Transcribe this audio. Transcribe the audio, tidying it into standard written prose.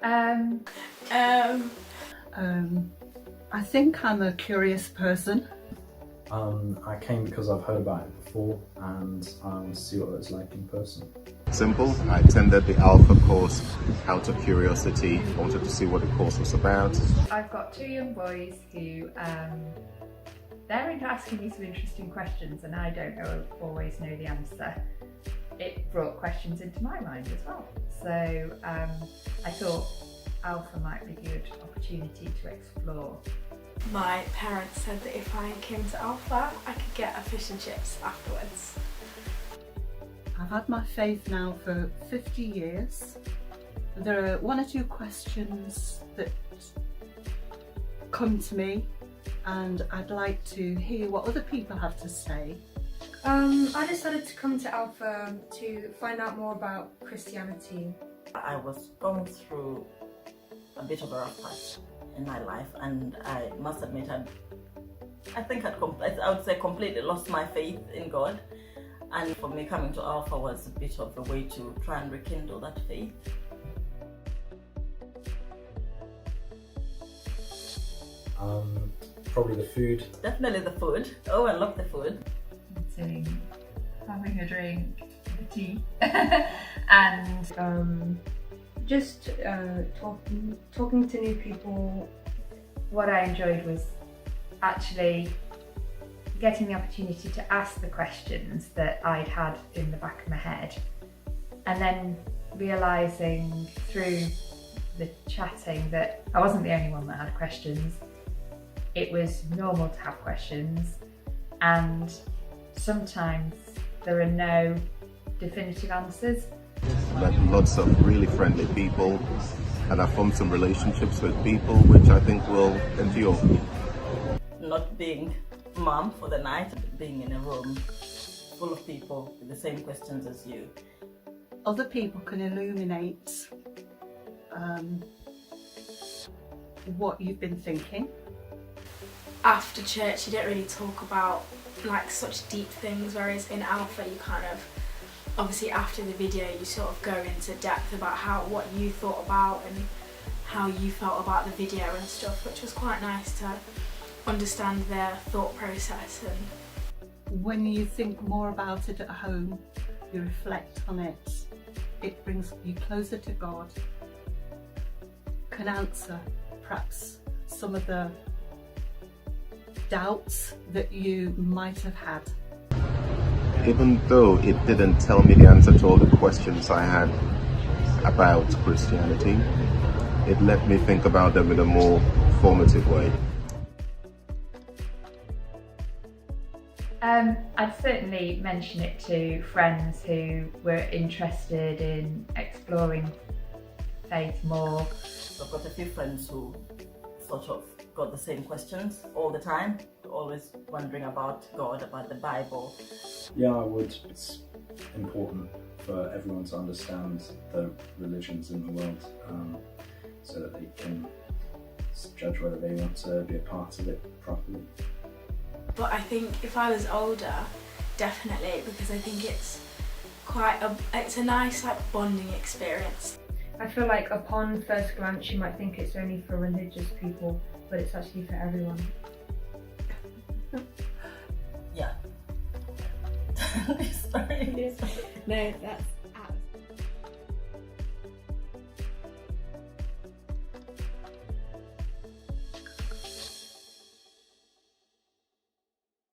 I think I'm a curious person. I came because I've heard about it before and I want to see what it's like in person. Simple. I attended the Alpha course out of curiosity, wanted to see what the course was about. I've got two young boys who they're into asking me some interesting questions and I don't always know the answer. It brought questions into my mind as well. So I thought Alpha might be a good opportunity to explore. My parents said that if I came to Alpha, I could get a fish and chips afterwards. I've had my faith now for 50 years. There are one or two questions that come to me and I'd like to hear what other people have to say. I decided to come to Alpha to find out more about Christianity. I was going through a bit of a rough patch in my life, and I must admit I would say completely lost my faith in God, and for me coming to Alpha was a bit of a way to try and rekindle that faith. Probably the food. Definitely the food. Oh, I love the food. Sitting, having a drink, a tea, and Just talking to new people. what I enjoyed was actually getting the opportunity to ask the questions that I'd had in the back of my head, and then realising through the chatting that I wasn't the only one that had questions. It was normal to have questions, and sometimes there are no definitive answers. Met lots of really friendly people, and I formed some relationships with people which I think will endure. Not being mum for the night, being in a room full of people with the same questions as you. Other people can illuminate what you've been thinking. After church, you don't really talk about like such deep things, whereas in Alpha you kind of, obviously after the video you sort of go into depth about what you thought about and how you felt about the video and stuff, which was quite nice to understand their thought process. And When you think more about it at home, you reflect on it, it brings you closer to God, can answer perhaps some of the doubts that you might have had. Even though it didn't tell me the answer to all the questions I had about Christianity, it let me think about them in a more formative way. I'd certainly mention it to friends who were interested in exploring faith more. I've got a few friends who sort of got the same questions all the time, always wondering about God, about the Bible. Yeah, I would. It's important for everyone to understand the religions in the world, so that they can judge whether they want to be a part of it properly. but I think if I was older, definitely, because I think it's a nice like bonding experience. I feel like upon first glance you might think it's only for religious people, but it's actually for everyone. Yeah. Sorry. No, that's